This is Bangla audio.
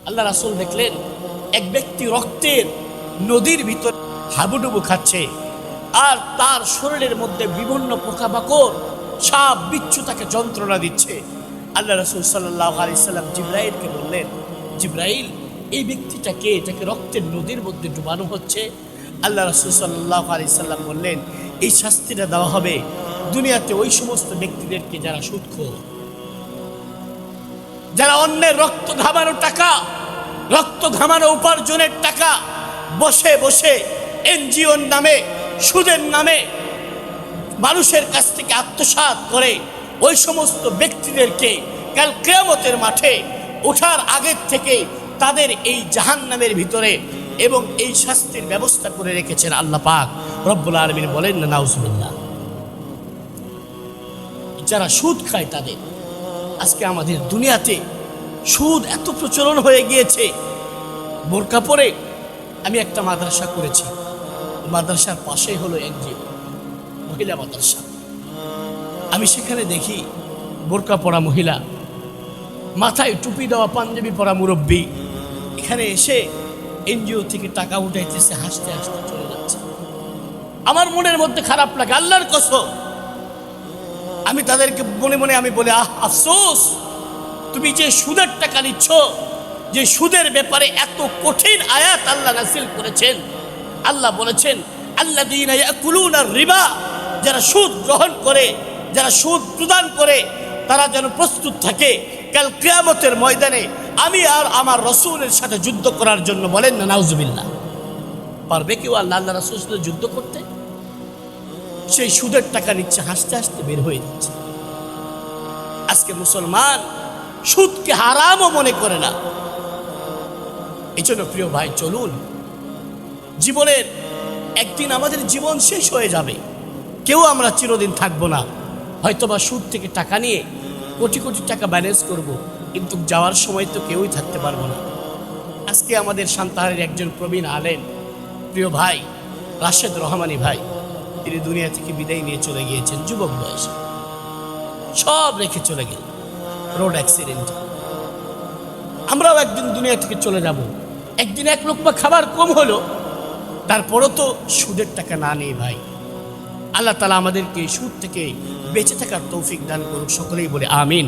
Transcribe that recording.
আল্লাহ রাসূল দেখলেন এক ব্যক্তি রক্তের নদীর ভিতর হাবুডুবু খাচ্ছে, আর তার শরীরের মধ্যে বিভিন্ন পোকামাকড় সাপ বিচ্ছু তাকে যন্ত্রণা দিচ্ছে। আল্লাহ রাসূল সাল্লাল্লাহু আলাইহি সাল্লাম জিবরাইলকে বললেন, জিবরাইল, এই ব্যক্তিটাকে, এটাকে রক্তের নদীর মধ্যে ডুবানো হচ্ছে। আল্লাহ রাসূল সাল্লাল্লাহু আলাইহি সাল্লাম বললেন, এই শাস্তিটা দেওয়া হবে দুনিয়াতে ওই সমস্ত ব্যক্তিদেরকে যারা সুদখোর, যারা অন্যের রক্ত ঘামানো টাকা, রক্ত ঘামানো উপার্জনের টাকা বসে বসে এনজিওর নামে, সুদের নামে মানুষের কাছ থেকে আত্মসাৎ করে, ওই সমস্ত ব্যক্তিদেরকে কাল কিয়ামতের মাঠে ওঠার আগের থেকে তাদের এই জাহান্নামের ভিতরে এবং এই শাস্তির ব্যবস্থা করে রেখেছেন আল্লাহ পাক রব্বুল আলামিন। বলেন না নাউজুবিল্লাহ। যারা সুদ খায় তাদের, আজকে আমাদের দুনিয়াতে সুদ এত প্রচলন হয়ে গিয়েছে। বোরকা পরে আমি একটা মাদ্রাসা করেছি, মাদ্রাসার পাশেই হলো এনজিও মহিলা মাদ্রাসা। আমি সেখানে দেখি বোরকা পরা মহিলা, মাথায় টুপি দেওয়া পাঞ্জাবি পরা মুরব্বী এখানে এসে এনজিও থেকে টাকা উঠাইতেছে, হাসতে হাসতে চলে যাচ্ছে। আমার মনের মধ্যে খারাপ লাগে, আল্লাহর কসম। আমি তাদেরকে মনে মনে আমি বলি, আফসোস, তুমি যে সুদের টাকা নিচ্ছ, যে সুদের ব্যাপারে এত কঠিন আয়াত আল্লাহ নাযিল করেছেন। আল্লাহ বলেছেন, আল্লাযীনা ইয়াকুলুনা রিবা, যারা সুদ গ্রহণ করে, যারা সুদ প্রদান করে, তারা যেন প্রস্তুত থাকে কাল কিয়ামতের ময়দানে আমি আর আমার রাসূলের সাথে যুদ্ধ করার জন্য। বলেন না নাউজুবিল্লাহ। পারবে কেউ আল্লাহ রাসূলের সাথে যুদ্ধ করতে? সেই সুদের টাকা নিচ্ছে, হাসতে হাসতে বের হয়ে যাচ্ছে। আজকে মুসলমান সুদকে হারামও মনে করে না। এই জন্য প্রিয় ভাই, চলুন, জীবনের একদিন আমাদের জীবন শেষ হয়ে যাবে, কেউ আমরা চিরদিন থাকবো না। হয়তোবা সুদ থেকে টাকা নিয়ে কোটি কোটি টাকা ব্যালেন্স করব, কিন্তু যাওয়ার সময় তো কেউই থাকতে পারবো না। আজকে আমাদের সান্তাহারের একজন প্রবীণ আলেম, প্রিয় ভাই রাশেদ রহমানী ভাই, তিনি দুনিয়া থেকে বিদায় নিয়ে চলে গিয়েছেন যুবক বয়সে, সব রেখে চলে গেল রোড অ্যাক্সিডেন্টে। আমরাও একদিন দুনিয়া থেকে চলে যাব। একদিন এক লোকমা খাবার কম হলো, তারপরও তো সুদের টাকা না নেই ভাই। আল্লাহ তাআলা আমাদেরকে সুদ থেকে বেঁচে থাকার তৌফিক দান করুক, সকলেই বলে আমিন।